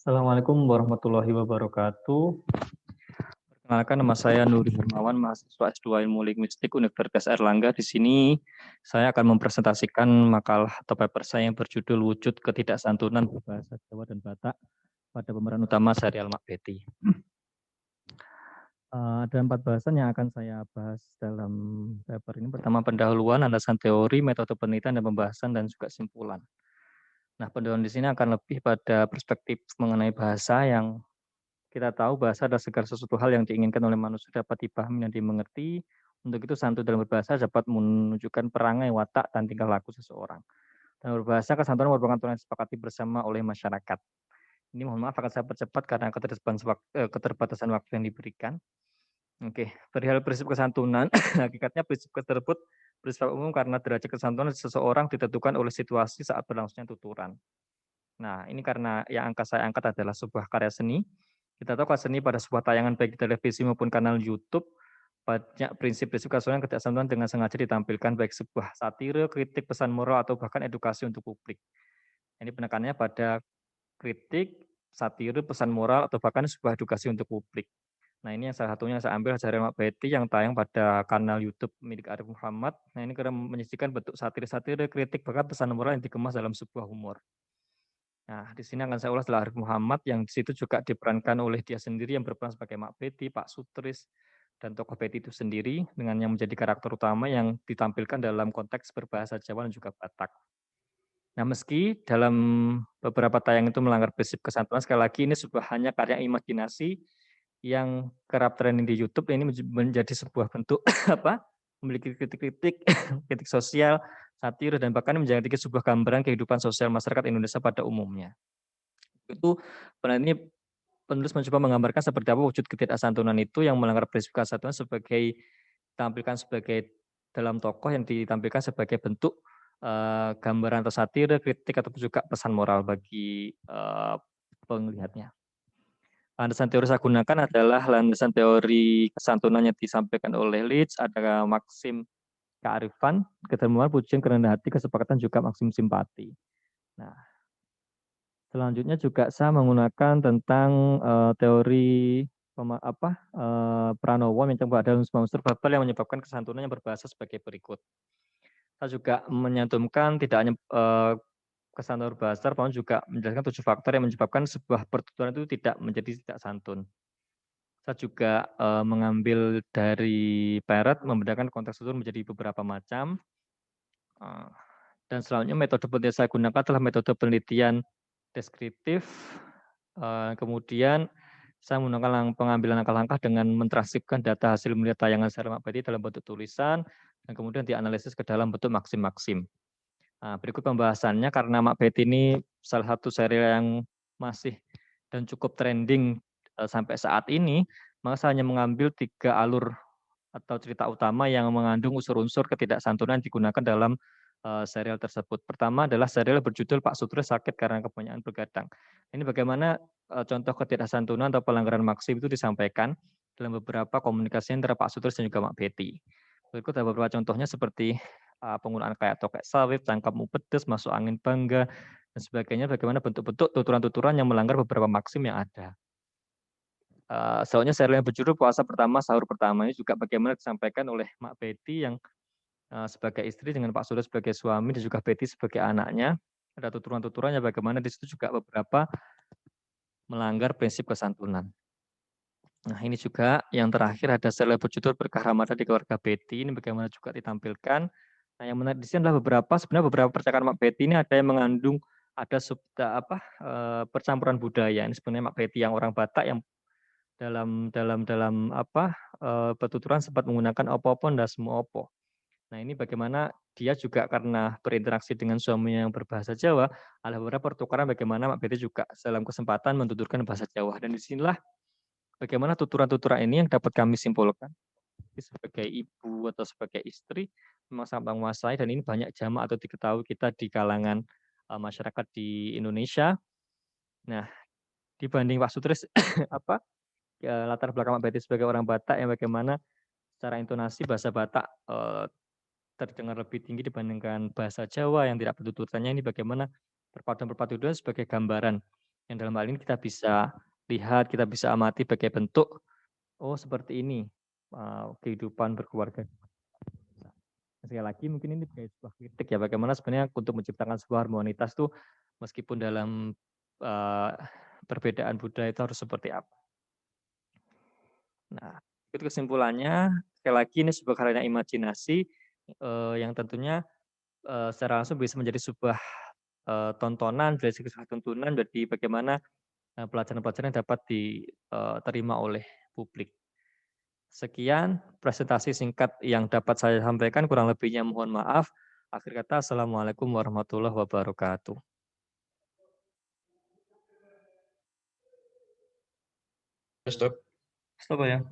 Assalamualaikum warahmatullahi wabarakatuh. Perkenalkan nama saya Nuri Hermawan, mahasiswa S2 Ilmu Linguistik Universitas Airlangga. Di sini saya akan mempresentasikan makalah atau paper saya yang berjudul Wujud Ketidaksantunan Berbahasa Jawa dan Batak pada pemeran utama Syahrial Makbeti. Ada 4 bahasan yang akan saya bahas dalam paper ini. Pertama, pendahuluan, landasan teori, metode penelitian dan pembahasan, dan juga simpulan. Nah, pendahuluan di sini akan lebih pada perspektif mengenai bahasa yang kita tahu bahasa adalah segala sesuatu hal yang diinginkan oleh manusia dapat dipahami dan dimengerti. Untuk itu santun dalam berbahasa dapat menunjukkan perangai, watak, dan tingkah laku seseorang. Dalam berbahasa, kesantunan merupakan aturan yang disepakati bersama oleh masyarakat. Ini mohon maaf akan saya percepat karena keterbatasan waktu yang diberikan. Oke, perihal prinsip kesantunan, hakikatnya prinsip tersebut bersifat umum karena derajat kesantunan seseorang ditentukan oleh situasi saat berlangsungnya tuturan. Nah, ini karena yang saya angkat adalah sebuah karya seni. Kita tahu karya seni pada sebuah tayangan baik di televisi maupun kanal YouTube, banyak prinsip-prinsip kesantunan ketidaksantunan dengan sengaja ditampilkan baik sebuah satire, kritik, pesan moral, atau bahkan edukasi untuk publik. Ini penekanannya pada kritik, satire, pesan moral, atau bahkan sebuah edukasi untuk publik. Nah, ini yang salah satunya saya ambil Syahrial Makbeti yang tayang pada kanal YouTube milik Arif Muhammad. Nah, ini karena menyajikan bentuk satire-satire, kritik, bahkan pesan moral yang dikemas dalam sebuah humor. Nah, di sini akan saya ulas adalah Arif Muhammad yang di situ juga diperankan oleh dia sendiri yang berperan sebagai Makbeti, Pak Sutris, dan tokoh Beti itu sendiri dengan yang menjadi karakter utama yang ditampilkan dalam konteks berbahasa Jawa dan juga Batak. Nah, meski dalam beberapa tayang itu melanggar prinsip kesantunan, sekali lagi ini sebuah hanya karya imajinasi yang kerap trending di YouTube, ini menjadi sebuah bentuk apa? Memiliki kritik-kritik, kritik sosial, satir, dan bahkan menjadi sebuah gambaran kehidupan sosial masyarakat Indonesia pada umumnya. Itu pada ini penulis mencoba menggambarkan seperti apa wujud ketidaksantunan itu yang melanggar prinsip kesantunan sebagai tampilkan sebagai dalam tokoh yang ditampilkan sebagai bentuk gambaran atau satire, kritik atau juga pesan moral bagi penglihatnya. Landasan teori saya gunakan adalah landasan teori kesantunan yang disampaikan oleh Leeds, ada maksim kearifan, kedermawanan, pujian, kerendahan hati, kesepakatan, juga maksim simpati. Nah, selanjutnya juga saya menggunakan tentang teori Pranowo yang mencoba ada unsur verbal yang menyebabkan kesantunan yang berbahasa sebagai berikut. Saya juga menyantumkan tidak hanya kesantunan berbahasa, namun juga menjelaskan 7 faktor yang menyebabkan sebuah pertuturan itu tidak menjadi tidak santun. Saya juga mengambil dari Parrot, membedakan konteks tutur menjadi beberapa macam. Dan selanjutnya metode penelitian saya gunakan adalah metode penelitian deskriptif. Kemudian saya menggunakan pengambilan langkah-langkah dengan mentranskripsikan data hasil melihat tayangan Syahrial Makbeti dalam bentuk tulisan, dan kemudian dianalisis ke dalam bentuk maksim-maksim. Nah, berikut pembahasannya karena Makbeti ini salah satu serial yang masih dan cukup trending sampai saat ini, maka saya hanya mengambil 3 alur atau cerita utama yang mengandung unsur-unsur ketidaksantunan digunakan dalam serial tersebut. Pertama adalah serial berjudul Pak Sutris Sakit Karena Kebanyakan Begadang. Ini bagaimana contoh ketidaksantunan atau pelanggaran maksim itu disampaikan dalam beberapa komunikasi antara Pak Sutris dan juga Makbeti. Berikut ada beberapa contohnya seperti penggunaan kayak tokek sawit, cangkapmu pedes, masuk angin bangga, dan sebagainya. Bagaimana bentuk-bentuk tuturan-tuturan yang melanggar beberapa maksim yang ada. Soalnya serial yang berjudul Puasa Pertama, Sahur Pertama ini juga bagaimana disampaikan oleh Makbeti yang sebagai istri dengan Pak Surya sebagai suami dan juga Betty sebagai anaknya. Ada tuturan-tuturannya bagaimana di situ juga beberapa melanggar prinsip kesantunan. Nah, ini juga yang terakhir ada serial berjudul Berkah Ramadan di Keluarga Betty. Ini bagaimana juga ditampilkan. Nah, yang menarik di sini adalah sebenarnya beberapa percakapan Makbeti ini ada yang mengandung ada percampuran budaya. Ini sebenarnya Makbeti yang orang Batak yang dalam petuturan sempat menggunakan opo-opo ndak semua opo. Nah, ini bagaimana dia juga karena berinteraksi dengan suaminya yang berbahasa Jawa, ada beberapa pertukaran bagaimana Makbeti juga dalam kesempatan mentuturkan bahasa Jawa. Dan disinilah bagaimana tuturan-tuturan ini yang dapat kami simpulkan. Sebagai ibu atau sebagai istri, memang sangat menguasai dan ini banyak jamak atau diketahui kita di kalangan masyarakat di Indonesia. Nah, dibanding Pak Sutris, latar belakang Makbeti sebagai orang Batak yang bagaimana secara intonasi bahasa Batak terdengar lebih tinggi dibandingkan bahasa Jawa yang tidak bertuturannya, ini bagaimana perpaduan-perpaduan sebagai gambaran Yang dalam hal ini kita bisa lihat, kita bisa amati sebagai bentuk, oh seperti ini, kehidupan berkeluarga. Sekali lagi mungkin ini sebagai sebuah kritik ya, bagaimana sebenarnya untuk menciptakan sebuah harmonitas tuh meskipun dalam, eee, perbedaan budaya itu harus seperti apa. Nah, itu kesimpulannya, sekali lagi ini sebuah karya imajinasi, yang tentunya, secara langsung bisa menjadi sebuah, tontonan dari segi sebuah tuntunan jadi bagaimana, pelajaran-pelajaran yang dapat diterima oleh publik. Sekian presentasi singkat yang dapat saya sampaikan, kurang lebihnya mohon maaf. Akhir kata, assalamualaikum warahmatullahi wabarakatuh. Stop. Stop ya.